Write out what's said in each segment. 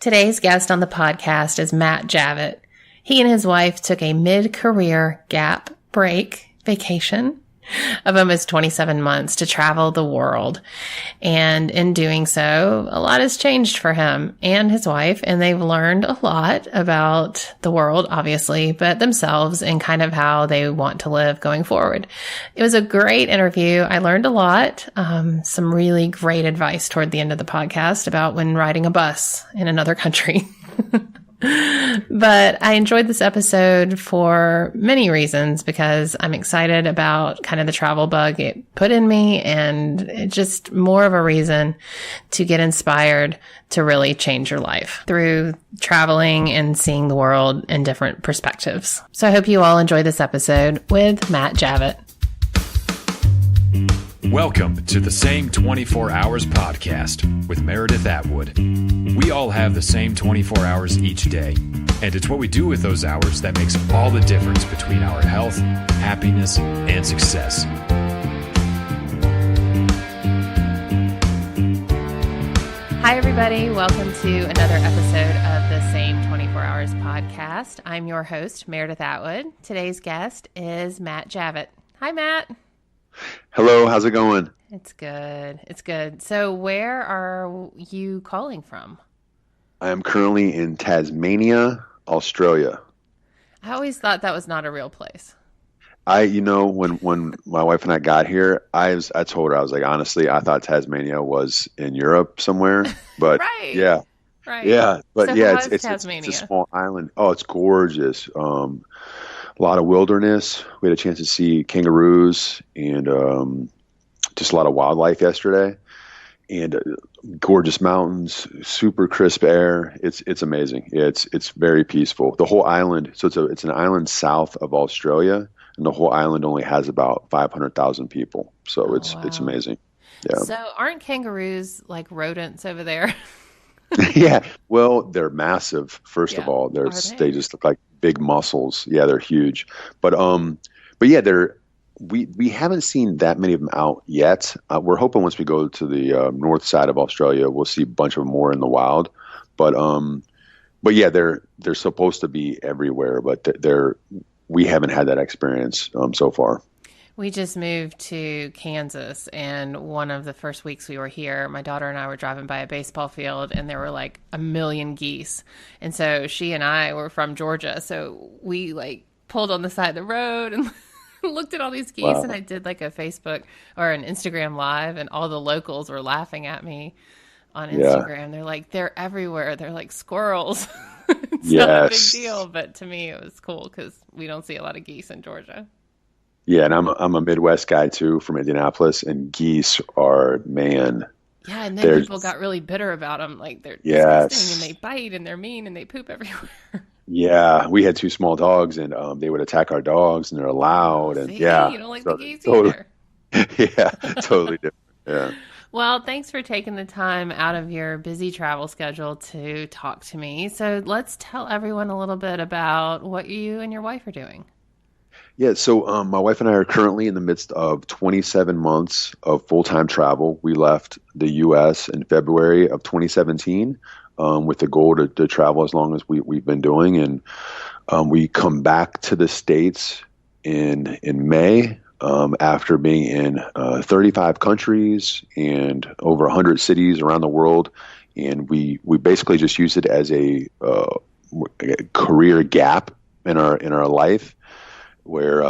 Today's guest on the podcast is Matt Javit. He and his wife took a mid-career gap vacation of almost 27 months to travel the world. And in doing so, a lot has changed for him and his wife, and they've learned a lot about the world, obviously, but themselves and kind of how they want to live going forward. It was a great interview. I learned a lot, some really great advice toward the end of the podcast about when riding a bus in another country. But I enjoyed this episode for many reasons because I'm excited about kind of the travel bug it put in me, and it's just more of a reason to get inspired to really change your life through traveling and seeing the world in different perspectives. So I hope you all enjoy this episode with Matt Javit. Welcome to the Same 24 Hours podcast with Meredith Atwood. We all have the same 24 hours each day, and it's what we do with those hours that makes all the difference between our health, happiness, and success. Hi, everybody. Welcome to another episode of the Same 24 Hours podcast. I'm your host, Meredith Atwood. Today's guest is Matt Javit. Hi, Matt. Hello, how's it going? It's good. It's good. So where are you calling from? I am currently in Tasmania, Australia. I always thought that was not a real place. When my wife and I got here, I told her, I was like, honestly, I thought Tasmania was in Europe somewhere, but Right. Yeah, Right. Yeah, but So yeah, how is it's Tasmania? a small island. Oh, it's gorgeous. A lot of wilderness. We had a chance to see kangaroos and just a lot of wildlife yesterday, and gorgeous mountains, super crisp air. It's amazing. It's very peaceful. The whole island. So it's an island south of Australia, and the whole island only has about 500,000 people. So it's amazing. Yeah. So aren't kangaroos like rodents over there? Yeah. Well, they're massive. First of all, Are they just look like big muscles. Yeah, they're huge. But yeah, we haven't seen that many of them out yet. We're hoping once we go to the north side of Australia, we'll see a bunch of them more in the wild. But yeah, they're supposed to be everywhere, but we haven't had that experience so far. We just moved to Kansas, and one of the first weeks we were here, my daughter and I were driving by a baseball field, and there were like a million geese. And so she and I were from Georgia, so we like pulled on the side of the road and looked at all these geese. Wow. And I did like a Facebook or an Instagram live, and all the locals were laughing at me on Instagram. They're like, they're everywhere. They're like squirrels. It's not a big deal, but to me it was cool because we don't see a lot of geese in Georgia. Yeah, and I'm a Midwest guy too, from Indianapolis, and geese are, man. Yeah, and then people got really bitter about them. Like, they're disgusting, and they bite, and they're mean, and they poop everywhere. Yeah, we had two small dogs, and they would attack our dogs, and they're loud, and See, yeah. You don't like the geese either. Yeah, totally different. Yeah. Well, thanks for taking the time out of your busy travel schedule to talk to me. So let's tell everyone a little bit about what you and your wife are doing. Yeah, so my wife and I are currently in the midst of 27 months of full-time travel. We left the U.S. in February of 2017 with the goal to travel as long as we've been doing. And we come back to the States in May after being in 35 countries and over 100 cities around the world. And we basically just used it as a career gap in our life, where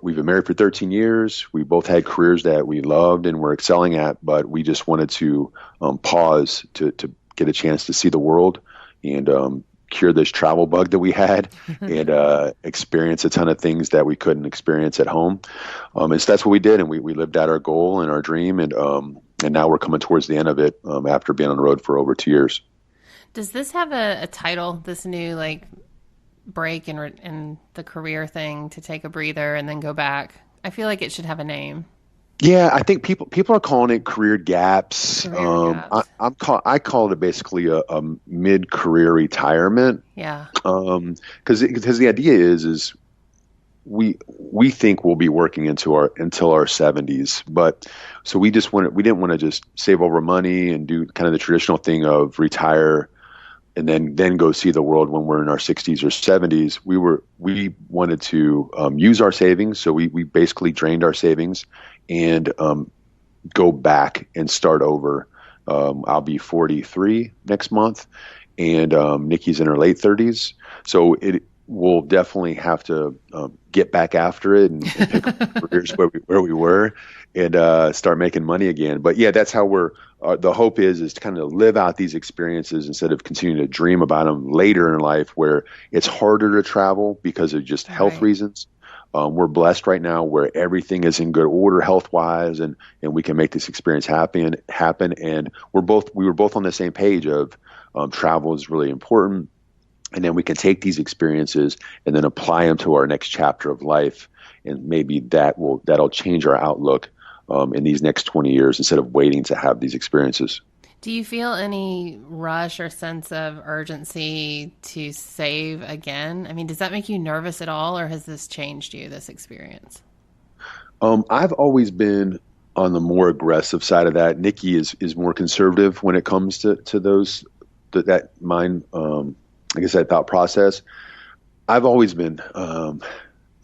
we've been married for 13 years. We both had careers that we loved and were excelling at, but we just wanted to pause to get a chance to see the world and cure this travel bug that we had and experience a ton of things that we couldn't experience at home. And so that's what we did, and we lived out our goal and our dream, and now we're coming towards the end of it after being on the road for over 2 years. Does this have a title, this new like break in the career thing, to take a breather and then go back? I feel like it should have a name. Yeah, I think people are calling it career gaps. Gaps. I call it basically a mid-career retirement. Yeah. Because the idea is we think we'll be working until our 70s, but so we didn't want to just save over money and do kind of the traditional thing of retire then go see the world when we're in our 60s or 70s. We wanted to use our savings, so we basically drained our savings and go back and start over. I'll be 43 next month, and Nikki's in her late 30s, so we'll definitely have to get back after it and pick up careers where we were and start making money again. But yeah, that's how the hope is to kind of live out these experiences instead of continuing to dream about them later in life where it's harder to travel because of just health reasons. We're blessed right now where everything is in good order health-wise, and we can make this experience happen. And we were both on the same page of travel is really important. And then we can take these experiences and then apply them to our next chapter of life. And maybe that'll change our outlook in these next 20 years instead of waiting to have these experiences. Do you feel any rush or sense of urgency to save again? I mean, does that make you nervous at all, or has this changed you, this experience? I've always been on the more aggressive side of that. Nikki is more conservative when it comes to that mind. I guess that thought process. I've always been,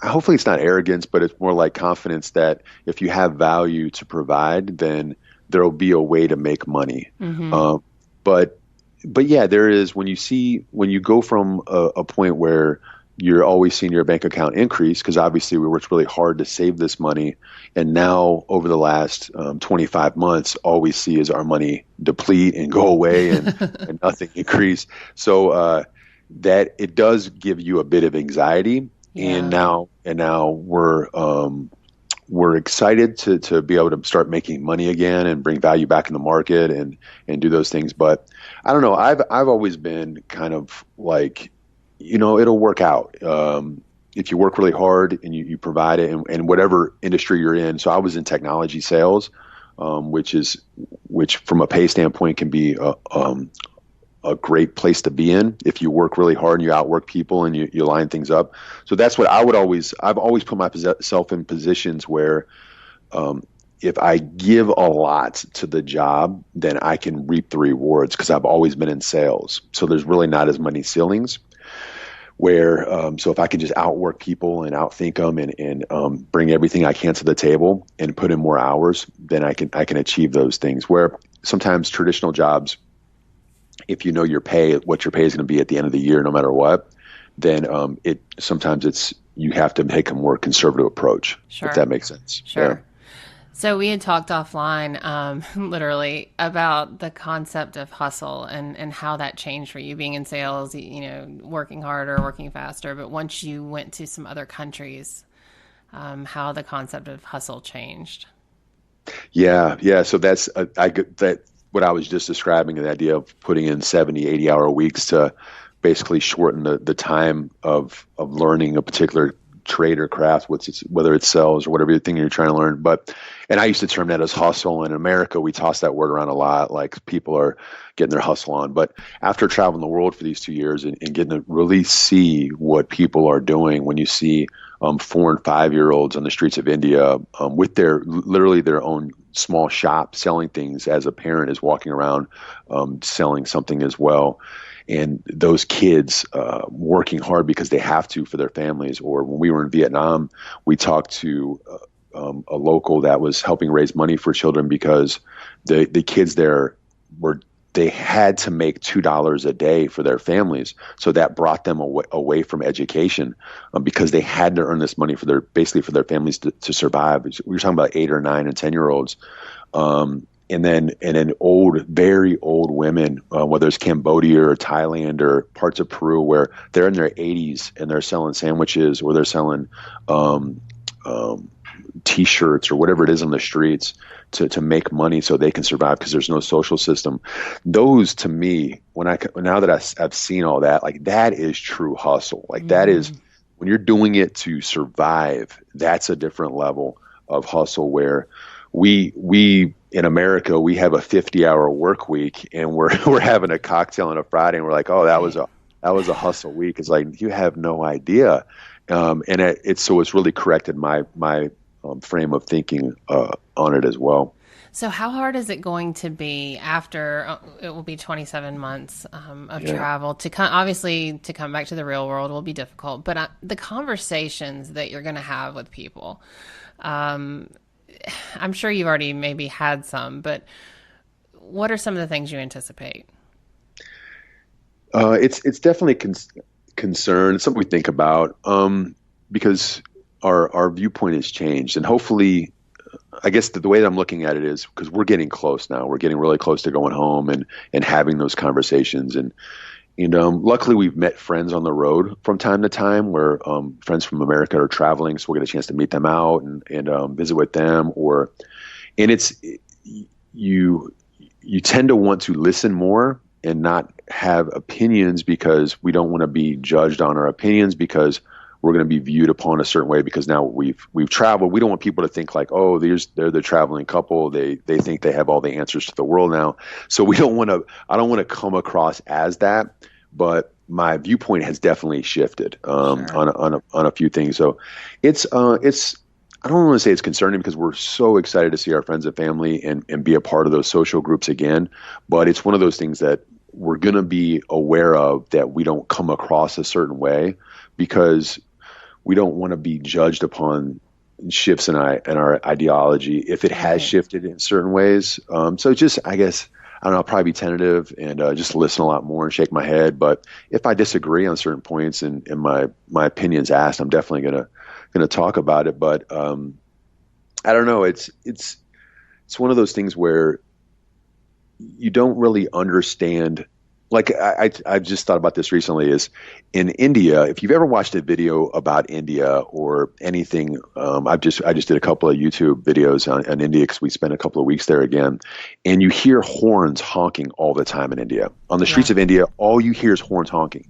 hopefully it's not arrogance, but it's more like confidence that if you have value to provide, then there'll be a way to make money. Mm-hmm. But yeah, there is, when you go from a point where you're always seeing your bank account increase, because obviously we worked really hard to save this money. And now over the last 25 months, all we see is our money deplete and go away and nothing increase. So that it does give you a bit of anxiety. Yeah. And now we're excited to be able to start making money again and bring value back in the market and do those things. But I don't know. I've always been kind of like, it'll work out. If you work really hard and you provide it and whatever industry you're in. So I was in technology sales, which from a pay standpoint can be a great place to be in if you work really hard and you outwork people and you line things up. So that's what I've always put myself in positions where if I give a lot to the job, then I can reap the rewards because I've always been in sales. So there's really not as many ceilings where, so if I can just outwork people and outthink them and bring everything I can to the table and put in more hours, then I can achieve those things. Where sometimes traditional jobs, if you know what your pay is going to be at the end of the year, no matter what, then you have to take a more conservative approach. Sure. If that makes sense. Sure. Yeah. So we had talked offline, literally, about the concept of hustle and how that changed for you being in sales, working harder, working faster. But once you went to some other countries, how the concept of hustle changed. Yeah. So that's what I was just describing, the idea of putting in 70, 80-hour weeks to basically shorten the time of learning a particular trade or craft, whether it's sales or whatever thing you're trying to learn. And I used to term that as hustle. And in America, we toss that word around a lot, like people are getting their hustle on. But after traveling the world for these 2 years and getting to really see what people are doing, when you see 4 and 5-year-olds on the streets of India with literally their own small shop selling things as a parent is walking around selling something as well. And those kids working hard because they have to for their families. Or when we were in Vietnam, we talked to a local that was helping raise money for children because the kids there they had to make $2 a day for their families. So that brought them away from education because they had to earn this money for their families to survive. We were talking about 8 or 9 and 10-year-olds. And then very old women, whether it's Cambodia or Thailand or parts of Peru, where they're in their 80s and they're selling sandwiches or they're selling T-shirts or whatever it is on the streets to make money so they can survive because there's no social system. Those, to me, now that I've seen all that, like that is true hustle. Like that is when you're doing it to survive. That's a different level of hustle where we in America, we have a 50-hour work week and we're having a cocktail on a Friday and we're like, oh, that was a hustle week. It's like, you have no idea. And it's really corrected my frame of thinking on it as well. So how hard is it going to be after it will be 27 months of travel to come? Obviously, to come back to the real world will be difficult, but the conversations that you're going to have with people, I'm sure you've already maybe had some, but what are some of the things you anticipate? It's definitely concern. It's something we think about because our viewpoint has changed, and hopefully, I guess the way that I'm looking at it is because we're getting close now. We're getting really close to going home and having those conversations. And luckily, we've met friends on the road from time to time where friends from America are traveling, so we'll get a chance to meet them out and visit with them. And it's you tend to want to listen more and not have opinions because we don't want to be judged on our opinions because we're going to be viewed upon a certain way because now we've traveled. We don't want people to think like, oh, they're the traveling couple. They think they have all the answers to the world now. So I don't want to come across as that, but my viewpoint has definitely shifted on a few things. So it's I don't want to say it's concerning because we're so excited to see our friends and family and be a part of those social groups again. But it's one of those things that we're going to be aware of that we don't come across a certain way because we don't want to be judged upon shifts in our ideology if it has shifted in certain ways. So just, I guess, I don't know, I'll probably be tentative and just listen a lot more and shake my head. But if I disagree on certain points and my opinion's asked, I'm definitely going to talk about it. But I don't know. It's one of those things where you don't really understand. Like I just thought about this recently is in India, if you've ever watched a video about India or anything, I just did a couple of YouTube videos on India because we spent a couple of weeks there again, and you hear horns honking all the time in India. On the streets of India, all you hear is horns honking.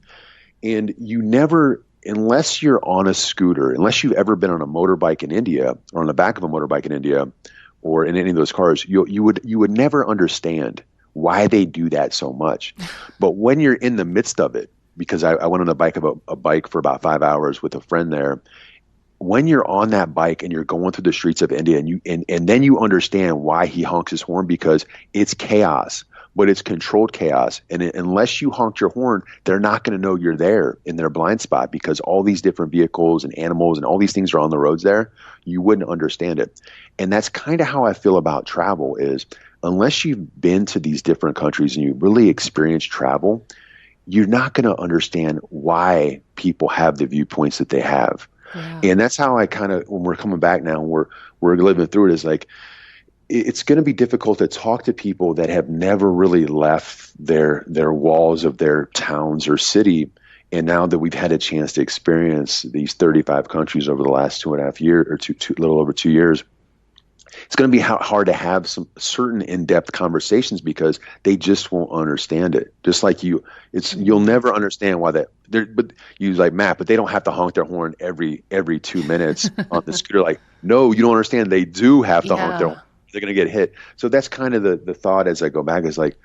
And you never, unless you're on a scooter, unless you've ever been on a motorbike in India or on the back of a motorbike in India or in any of those cars, you would never understand why they do that so much. But when you're in the midst of it, because I went on a bike for about 5 hours with a friend there, when you're on that bike and you're going through the streets of India and then you understand why he honks his horn, because it's chaos, but it's controlled chaos. And unless you honk your horn, they're not going to know you're there in their blind spot because all these different vehicles and animals and all these things are on the roads there. You wouldn't understand it. And that's kind of how I feel about travel is unless you've been to these different countries and you really experience travel, you're not going to understand why people have the viewpoints that they have. Yeah. And that's how I kind of, when we're coming back now, we're living through it, is like, it's going to be difficult to talk to people that have never really left their walls of their towns or city. And now that we've had a chance to experience these 35 countries over the last 2.5 years or a little over 2 years, it's going to be hard to have some certain in-depth conversations because they just won't understand it. Just like you'll never understand why that. But you like Matt, but they don't have to honk their horn every 2 minutes on the scooter. Like, no, you don't understand. They do have to honk their horn. They're going to get hit. So that's kind of the thought as I go back is like,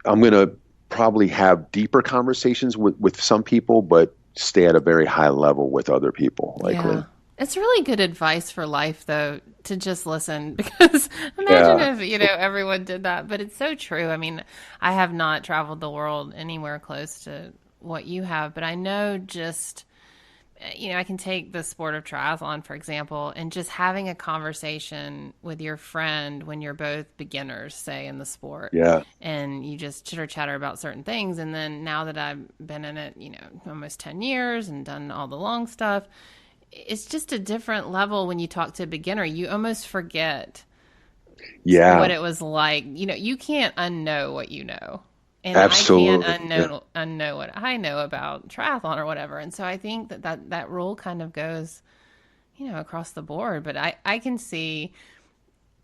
I'm going to probably have deeper conversations with some people, but stay at a very high level with other people. Likely. Yeah. It's really good advice for life, though, to just listen, because imagine if, everyone did that. But it's so true. I mean, I have not traveled the world anywhere close to what you have, but I know just, I can take the sport of triathlon, for example, and just having a conversation with your friend when you're both beginners, say, in the sport. Yeah. And you just chitter chatter about certain things. And then now that I've been in it, almost 10 years and done all the long stuff, it's just a different level when you talk to a beginner. You almost forget what it was like. You can't unknow what you know. And absolutely. I can't unknow what I know about triathlon or whatever. And so I think that rule kind of goes, across the board. But I can see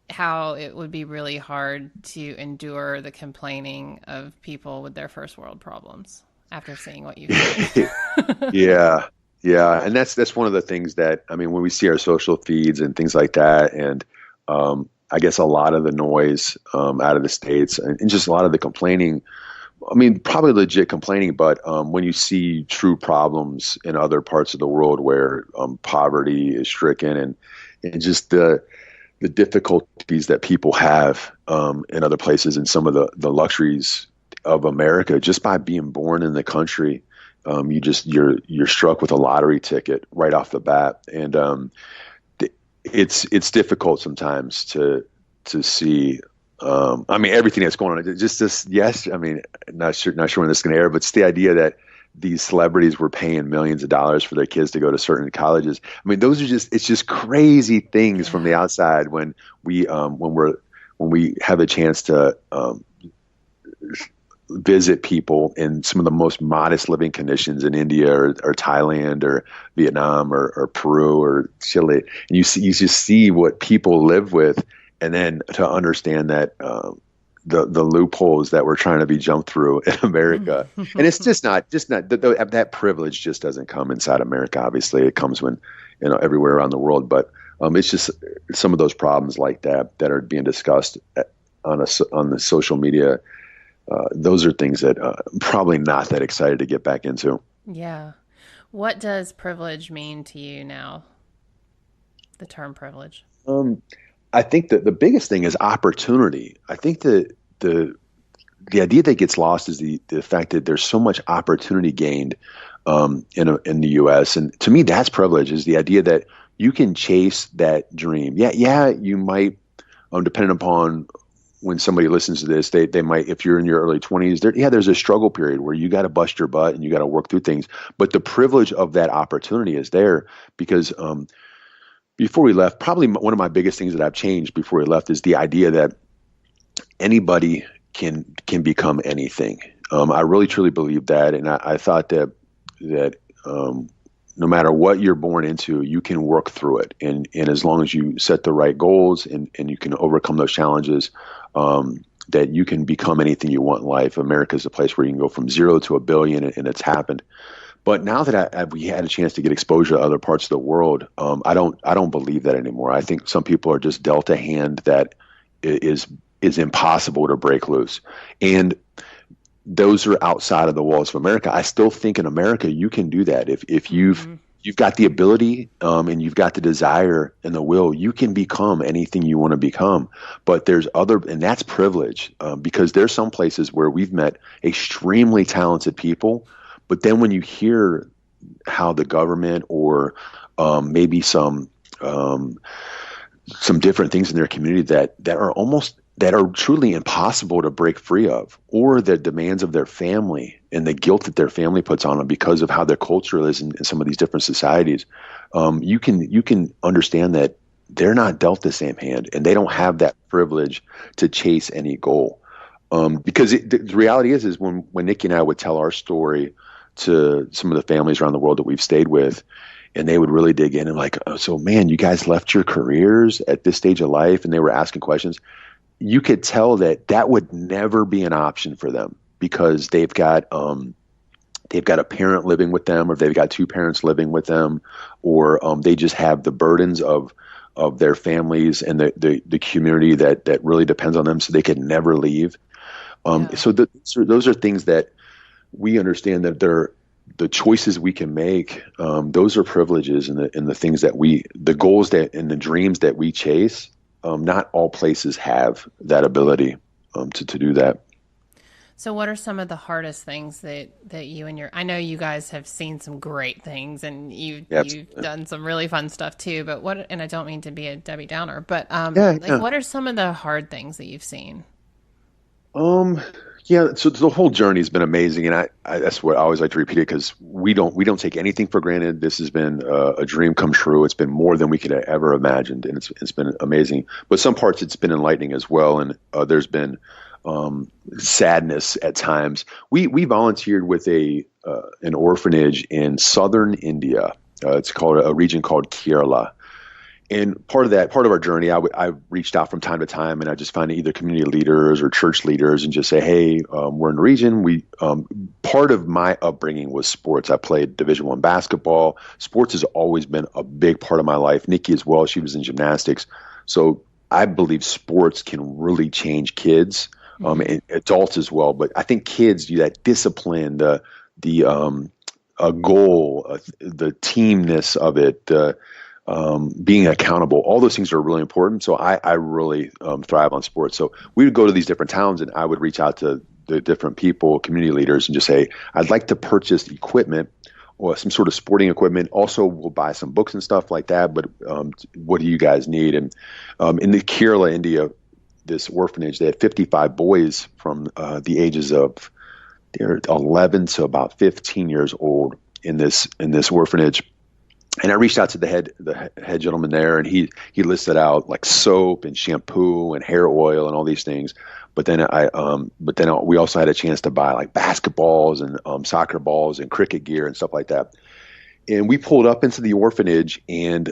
how it would be really hard to endure the complaining of people with their first world problems after seeing what you've seen. Yeah. Yeah, and that's one of the things that, I mean, when we see our social feeds and things like that, and I guess a lot of the noise out of the States and just a lot of the complaining, I mean, probably legit complaining, but when you see true problems in other parts of the world where poverty is stricken and just the the difficulties that people have in other places and some of the luxuries of America just by being born in the country. You're struck with a lottery ticket right off the bat, and it's difficult sometimes to see. I mean, everything that's going on. Just this, yes. I mean, not sure when this is going to air, but it's the idea that these celebrities were paying millions of dollars for their kids to go to certain colleges. I mean, it's just crazy things from the outside when we have a chance to visit people in some of the most modest living conditions in India or Thailand or Vietnam or Peru or Chile. And you just see what people live with, and then to understand that the loopholes that we're trying to be jumped through in America. And it's just not that privilege just doesn't come inside America. Obviously it comes when, everywhere around the world, but it's just some of those problems like that are being discussed on the social media. Those are things that I'm probably not that excited to get back into. Yeah. What does privilege mean to you now? The term privilege. I think that the biggest thing is opportunity. I think that the idea that gets lost is the fact that there's so much opportunity gained in the U.S. And to me, that's privilege, is the idea that you can chase that dream. Yeah, you might, depending upon when somebody listens to this, they might, if you're in your early 20s, there's a struggle period where you got to bust your butt and you got to work through things. But the privilege of that opportunity is there because before we left, probably one of my biggest things that I've changed before we left is the idea that anybody can become anything. I really truly believe that, and I thought that no matter what you're born into, you can work through it, and as long as you set the right goals and you can overcome those challenges, that you can become anything you want in life. America is a place where you can go from 0 to 1 billion, and it's happened. But now that we had a chance to get exposure to other parts of the world, I don't believe that anymore. I think some people are just dealt a hand that is impossible to break loose, and those are outside of the walls of America. I still think in America you can do that if you've got the ability and you've got the desire and the will. You can become anything you want to become. But there's and that's privilege because there's some places where we've met extremely talented people. But then when you hear how the government or maybe some different things in their community that are truly impossible to break free of, or the demands of their family and the guilt that their family puts on them because of how their culture is in some of these different societies, you can understand that they're not dealt the same hand and they don't have that privilege to chase any goal. Because the reality is when Nikki and I would tell our story to some of the families around the world that we've stayed with, and they would really dig in and like, oh, so man, you guys left your careers at this stage of life, and they were asking questions. You could tell that would never be an option for them because they've got a parent living with them, or they've got two parents living with them, or they just have the burdens of their families and the community that really depends on them, so they could never leave. So those are things that we understand that the choices we can make. Those are privileges, and the things that the goals and the dreams that we chase. Not all places have that ability to do that. So what are some of the hardest things that you and I know you guys have seen some great things, and you've done some really fun stuff too, but and I don't mean to be a Debbie Downer, but what are some of the hard things that you've seen? So the whole journey has been amazing, and I that's what I always like to repeat it, because we don't take anything for granted. This has been a dream come true. It's been more than we could have ever imagined, and it's been amazing. But some parts it's been enlightening as well, and there's been sadness at times. We volunteered with an orphanage in southern India. It's called a region called Kerala. And part of our journey, I reached out from time to time, and I just find either community leaders or church leaders and just say, hey, we're in the region. Part of my upbringing was sports. I played Division I basketball. Sports has always been a big part of my life. Nikki as well. She was in gymnastics. So I believe sports can really change kids, and adults as well. But I think kids do that discipline, a goal, the teamness of it, being accountable. All those things are really important. So I really thrive on sports. So we would go to these different towns, and I would reach out to the different people, community leaders, and just say, I'd like to purchase equipment or some sort of sporting equipment. Also, we'll buy some books and stuff like that. But what do you guys need? And in the Kerala, India, this orphanage, they had 55 boys from the ages of they're 11 to about 15 years old in this orphanage. And I reached out to the head gentleman there, and he listed out like soap and shampoo and hair oil and all these things. But then we also had a chance to buy like basketballs and soccer balls and cricket gear and stuff like that. And we pulled up into the orphanage, and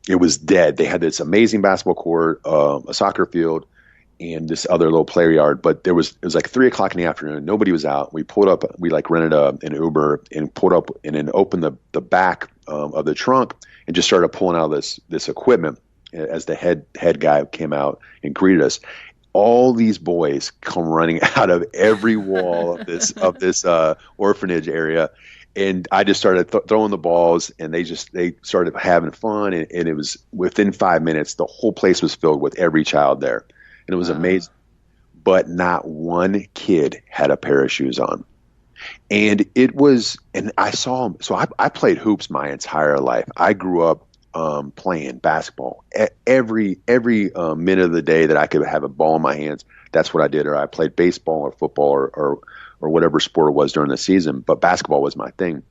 it was dead. They had this amazing basketball court, a soccer field, and this other little play yard. But it was like 3:00 in the afternoon. Nobody was out. We pulled up. We like rented an Uber and pulled up and then opened the back of the trunk and just started pulling out this equipment as the head guy came out and greeted us. All these boys come running out of every wall of this orphanage area. And I just started throwing the balls, and they started having fun. And it was within 5 minutes, the whole place was filled with every child there. And it was amazing. But not one kid had a pair of shoes on. And I saw them. So I played hoops my entire life. I grew up playing basketball. Every minute of the day that I could have a ball in my hands, that's what I did. Or I played baseball or football or whatever sport it was during the season. But basketball was my thing.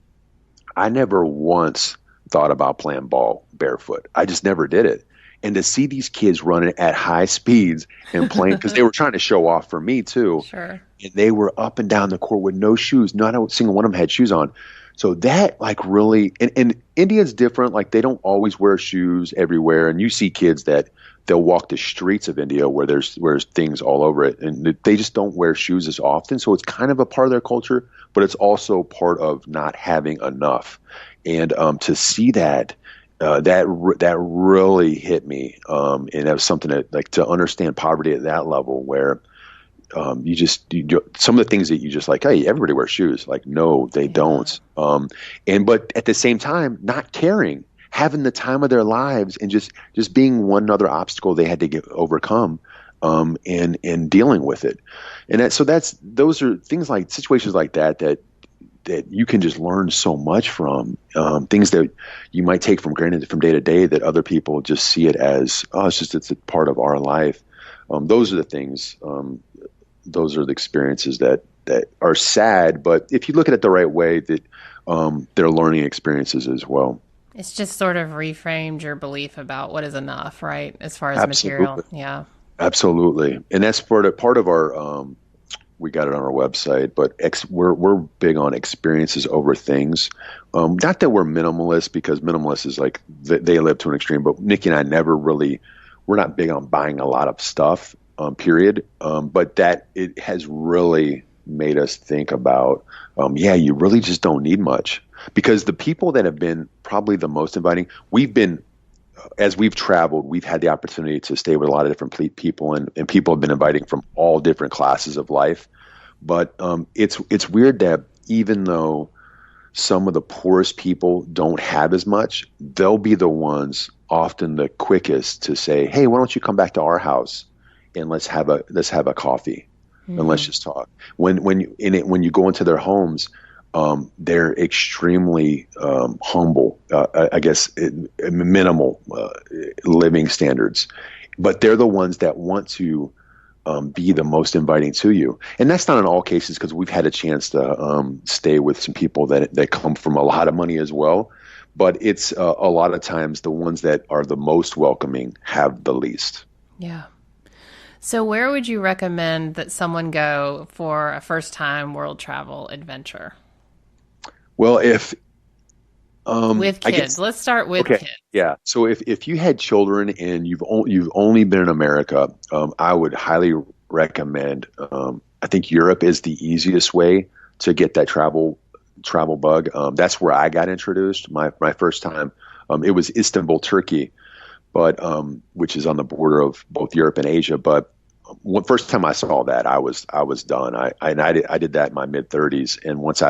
I never once thought about playing ball barefoot. I just never did it. And to see these kids running at high speeds and playing, because they were trying to show off for me too. Sure. And they were up and down the court with no shoes. Not a single one of them had shoes on. So that like really, and India's different. Like they don't always wear shoes everywhere. And you see kids that they'll walk the streets of India where there's things all over it. And they just don't wear shoes as often. So it's kind of a part of their culture, but it's also part of not having enough. And to see that, that really hit me, and that was something that, like, to understand poverty at that level, where some of the things that you just like, hey, everybody wears shoes. Like, no, they don't. But at the same time, not caring, having the time of their lives, and just being one other obstacle they had to overcome, and dealing with it. And those are things like situations like that you can just learn so much from, things that you might take from granted from day to day that other people just see it as, it's a part of our life. Those are the things, those are the experiences that are sad, but if you look at it the right way, that they're learning experiences as well. It's just sort of reframed your belief about what is enough, right? As far as Absolutely. material. Yeah. Absolutely. And that's part of our, we got it on our website, but we're big on experiences over things. Not that we're minimalist, because minimalist is like they live to an extreme, but Nikki and I we're not big on buying a lot of stuff, period. But that it has really made us think about, you really just don't need much, because the people that have been probably the most inviting, as we've traveled, we've had the opportunity to stay with a lot of different people, and people have been inviting from all different classes of life. But it's weird that even though some of the poorest people don't have as much, they'll be the ones often the quickest to say, hey, why don't you come back to our house and let's have a coffee, and let's just talk. When you go into their homes, they're extremely humble, I guess, minimal living standards, but they're the ones that want to be the most inviting to you. And that's not in all cases, because we've had a chance to stay with some people that come from a lot of money as well. But it's a lot of times the ones that are the most welcoming have the least. Yeah. So where would you recommend that someone go for a first-time world travel adventure? Well, if with kids, let's start with kids. Yeah. So if you had children and you've only been in America, I would highly recommend. I think Europe is the easiest way to get that travel bug. That's where I got introduced. My first time, it was Istanbul, Turkey, but which is on the border of both Europe and Asia. But first time I saw that, I was done. I did that in my mid-30s, and once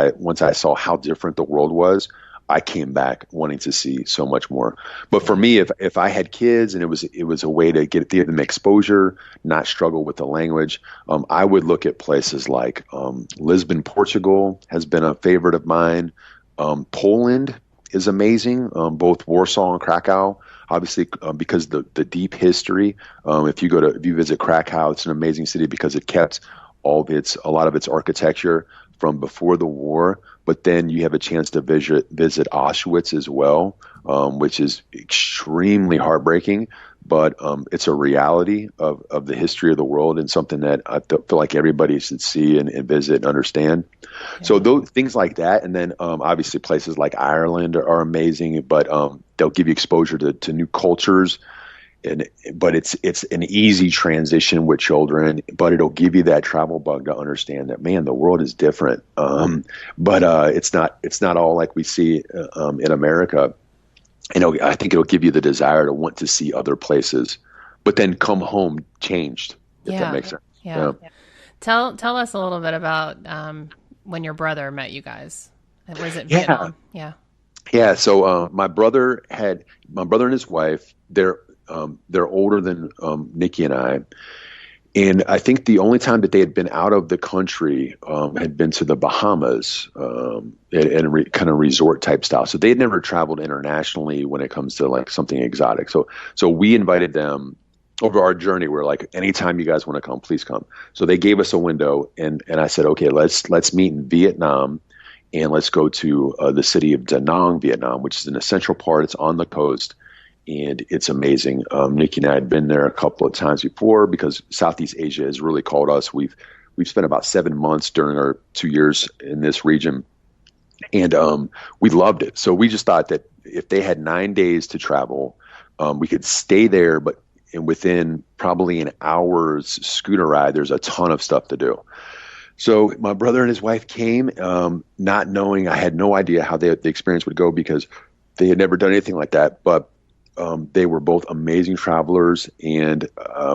I saw how different the world was, I came back wanting to see so much more. But for me, if I had kids and it was a way to give them exposure, not struggle with the language, I would look at places like Lisbon, Portugal has been a favorite of mine. Poland is amazing, both Warsaw and Krakow. Obviously, because the deep history. If you visit Krakow, it's an amazing city because it kept a lot of its architecture from before the war. But then you have a chance to visit Auschwitz as well, which is extremely heartbreaking. But it's a reality of the history of the world and something that I feel like everybody should see and visit and understand. Yeah. So those things like that, and then obviously places like Ireland are amazing, but they'll give you exposure to new cultures. But it's an easy transition with children, but it'll give you that travel bug to understand that, man, the world is different. But it's not all like we see in America. I think it'll give you the desire to want to see other places, but then come home changed, if that makes sense. Yeah. Tell us a little bit about when your brother met you guys. Was it Vietnam? Yeah. Yeah. So my brother and his wife, they're older than Nikki and I. And I think the only time that they had been out of the country had been to the Bahamas and kind of resort type style. So they had never traveled internationally when it comes to like something exotic. So we invited them over our journey. We're like, anytime you guys want to come, please come. So they gave us a window, and I said, okay, let's meet in Vietnam, and let's go to the city of Da Nang, Vietnam, which is an essential part. It's on the coast. And it's amazing. Nikki and I had been there a couple of times before because Southeast Asia has really called us. We've spent about 7 months during our 2 years in this region, and we loved it. So we just thought that if they had 9 days to travel, we could stay there, but within probably an hour's scooter ride, there's a ton of stuff to do. So my brother and his wife came, not knowing, I had no idea how the experience would go because they had never done anything like that, but they were both amazing travelers, and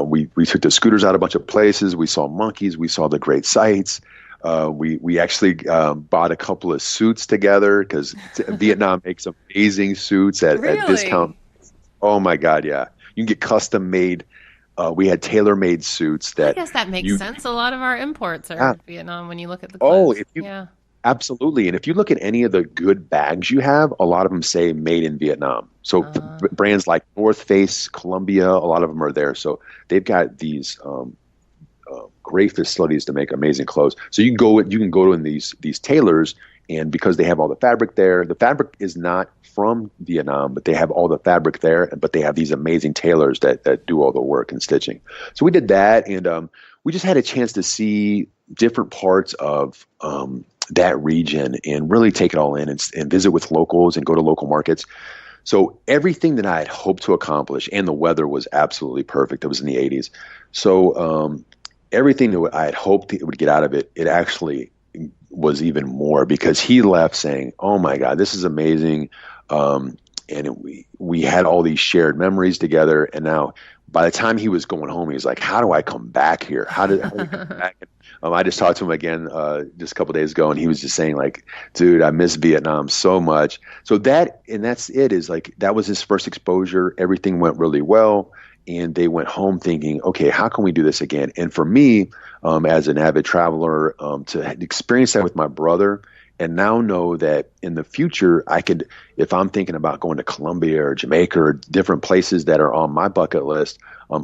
we took the scooters out a bunch of places. We saw monkeys. We saw the great sights. We actually bought a couple of suits together because Vietnam makes amazing suits at discount. Oh my God, yeah! You can get custom made. We had tailor-made suits that. I guess that makes sense. A lot of our imports are Vietnam when you look at the clothes. Absolutely. And if you look at any of the good bags you have, a lot of them say made in Vietnam. So brands like North Face, Columbia, a lot of them are there. So they've got these great facilities to make amazing clothes. So you can go in these tailors, and because they have all the fabric there, the fabric is not from Vietnam, but they have all the fabric there, but they have these amazing tailors that do all the work and stitching. So we did that, and we just had a chance to see different parts of that region and really take it all in and visit with locals and go to local markets. So everything that I had hoped to accomplish, and the weather was absolutely perfect. It was in the 80s. So everything that I had hoped it would get out of it, it actually was even more, because he left saying, oh my God, this is amazing. And we had all these shared memories together. And now by the time he was going home, he was like, how do I come back here? How do I come back? I just talked to him again just a couple of days ago, and he was just saying, like, dude, I miss Vietnam so much. So that's it, is like, that was his first exposure. Everything went really well, and they went home thinking, okay, how can we do this again? And for me, as an avid traveler, to experience that with my brother, and now know that in the future, I could, if I'm thinking about going to Colombia or Jamaica or different places that are on my bucket list,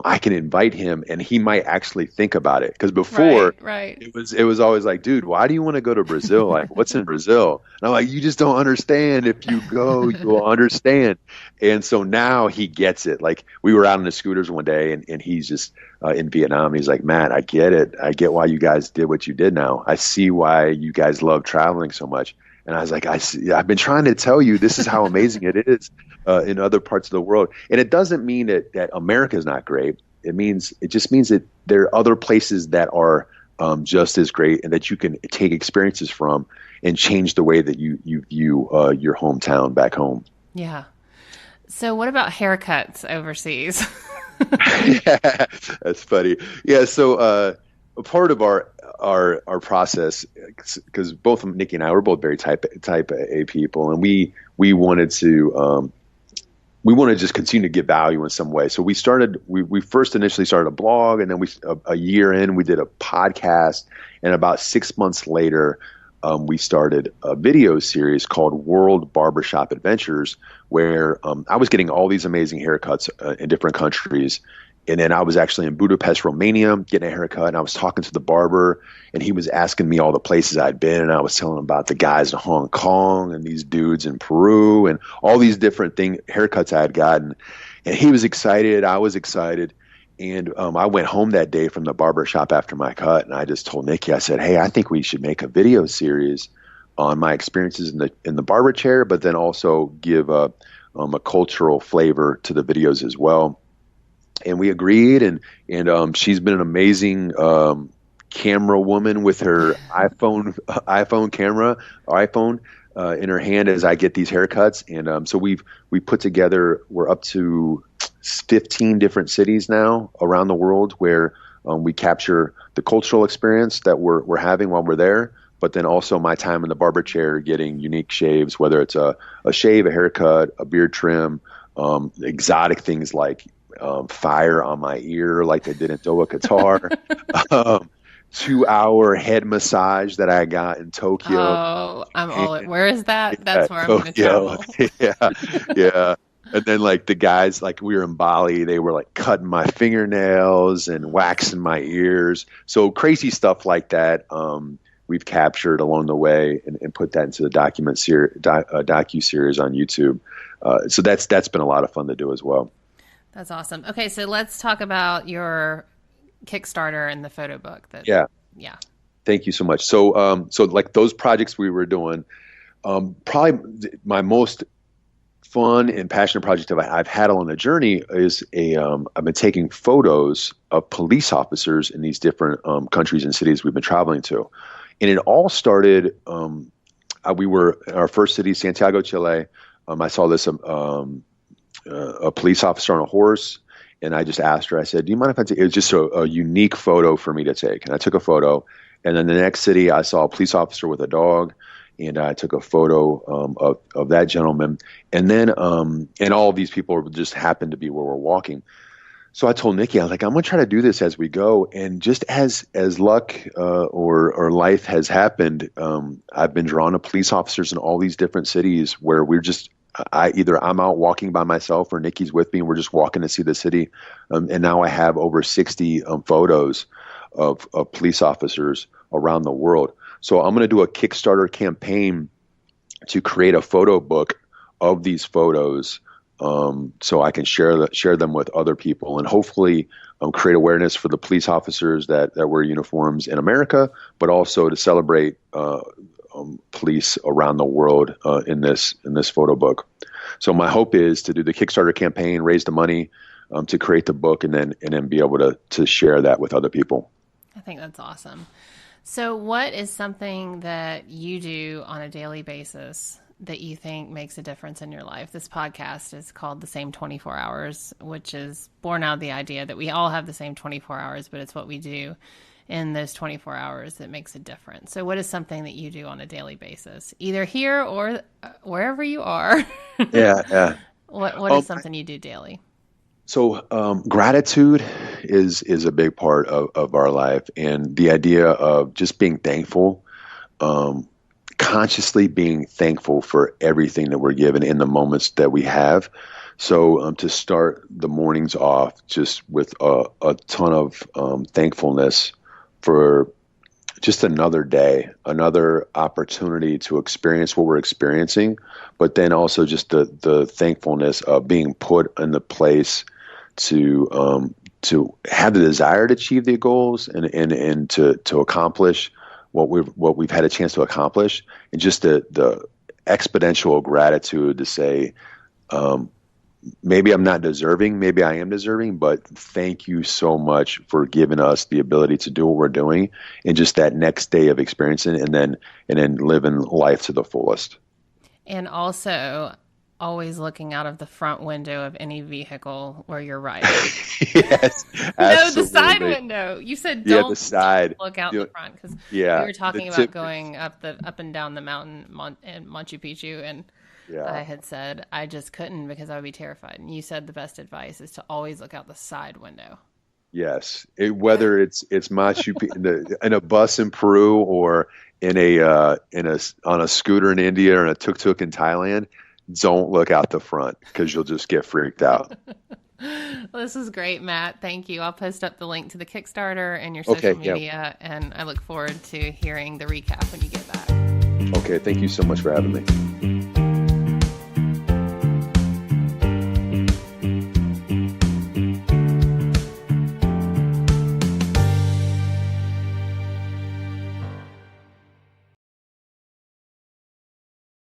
I can invite him, and he might actually think about it. Because before, it was always like, dude, why do you want to go to Brazil? Like, what's in Brazil? And I'm like, you just don't understand. If you go, you'll understand. And so now he gets it. Like, we were out on the scooters one day, and he's just in Vietnam. He's like, Matt, I get it. I get why you guys did what you did now. I see why you guys love traveling so much. And I was like, I've been trying to tell you, this is how amazing it is in other parts of the world. And it doesn't mean that America is not great. It just means that there are other places that are just as great, and that you can take experiences from and change the way that you view your hometown back home. Yeah. So what about haircuts overseas? Yeah, that's funny. Yeah. So a part of our process, because both Nikki and I were both very type A people, and we wanted to just continue to get value in some way. So we first initially started a blog, and then a year in, we did a podcast, and about 6 months later, we started a video series called World Barbershop Adventures, where I was getting all these amazing haircuts in different countries. And then I was actually in Budapest, Romania, getting a haircut, and I was talking to the barber, and he was asking me all the places I'd been, and I was telling him about the guys in Hong Kong and these dudes in Peru and all these different haircuts I had gotten. And he was excited. I was excited. And I went home that day from the barbershop after my cut, and I just told Nikki, I said, hey, I think we should make a video series on my experiences in the barber chair, but then also give a cultural flavor to the videos as well. And we agreed, and she's been an amazing camera woman with her iPhone camera, or iPhone in her hand as I get these haircuts. And so we put together, we're up to 15 different cities now around the world where we capture the cultural experience that we're having while we're there, but then also my time in the barber chair getting unique shaves, whether it's a shave, a haircut, a beard trim, exotic things like fire on my ear like they did in Doha, Qatar, 2-hour head massage that I got in Tokyo. Oh, I'm all in. Where is that? That's where I'm going to travel. Yeah. And then like the guys, like we were in Bali, they were like cutting my fingernails and waxing my ears. So crazy stuff like that. We've captured along the way and put that into the docu-series on YouTube. So that's been a lot of fun to do as well. That's awesome. Okay, so let's talk about your Kickstarter and the photo book. Yeah. Thank you so much. So like those projects we were doing, probably my most fun and passionate project I've had on the journey is I've been taking photos of police officers in these different countries and cities we've been traveling to, and it all started. We were in our first city, Santiago, Chile. I saw this. A police officer on a horse, and I just asked her, I said, do you mind if I take, it was just a unique photo for me to take. And I took a photo, and then the next city I saw a police officer with a dog, and I took a photo of that gentleman. And then, and all of these people just happened to be where we're walking. So I told Nikki, I was like, I'm going to try to do this as we go. And just as luck or life has happened, I've been drawn to police officers in all these different cities where we're just, I'm out walking by myself or Nikki's with me and we're just walking to see the city. And now I have over 60 photos of police officers around the world. So I'm going to do a Kickstarter campaign to create a photo book of these photos, so I can share them with other people and hopefully create awareness for the police officers that wear uniforms in America, but also to celebrate police around the world in this photo book. So my hope is to do the Kickstarter campaign, raise the money to create the book, and then be able to share that with other people. I think that's awesome. So what is something that you do on a daily basis that you think makes a difference in your life? This podcast is called The Same 24 Hours, which is born out of the idea that we all have the same 24 hours, but it's what we do in those 24 hours that makes a difference. So what is something that you do on a daily basis, either here or wherever you are? Yeah. What is something you do daily? So gratitude is a big part of our life, and the idea of just being thankful, consciously being thankful for everything that we're given in the moments that we have. So to start the mornings off just with a ton of thankfulness for just another day, another opportunity to experience what we're experiencing, but then also just the thankfulness of being put in the place to have the desire to achieve the goals and to accomplish what we've had a chance to accomplish, and just the exponential gratitude to say, maybe I'm not deserving, maybe I am deserving, but thank you so much for giving us the ability to do what we're doing, and just that next day of experiencing and then living life to the fullest. And also always looking out of the front window of any vehicle where you're riding. Yes, No, the side window. You said don't, the side. don't look out the front, because we were talking about going up and down the mountain in Machu Picchu, and I had said I just couldn't because I would be terrified. And you said the best advice is to always look out the side window. Yes, whether it's Machu Picchu in a bus in Peru or on a scooter in India or in a tuk-tuk in Thailand, don't look out the front because you'll just get freaked out. Well, this is great, Matt. Thank you. I'll post up the link to the Kickstarter and your social media, and I look forward to hearing the recap when you get back. Okay, thank you so much for having me.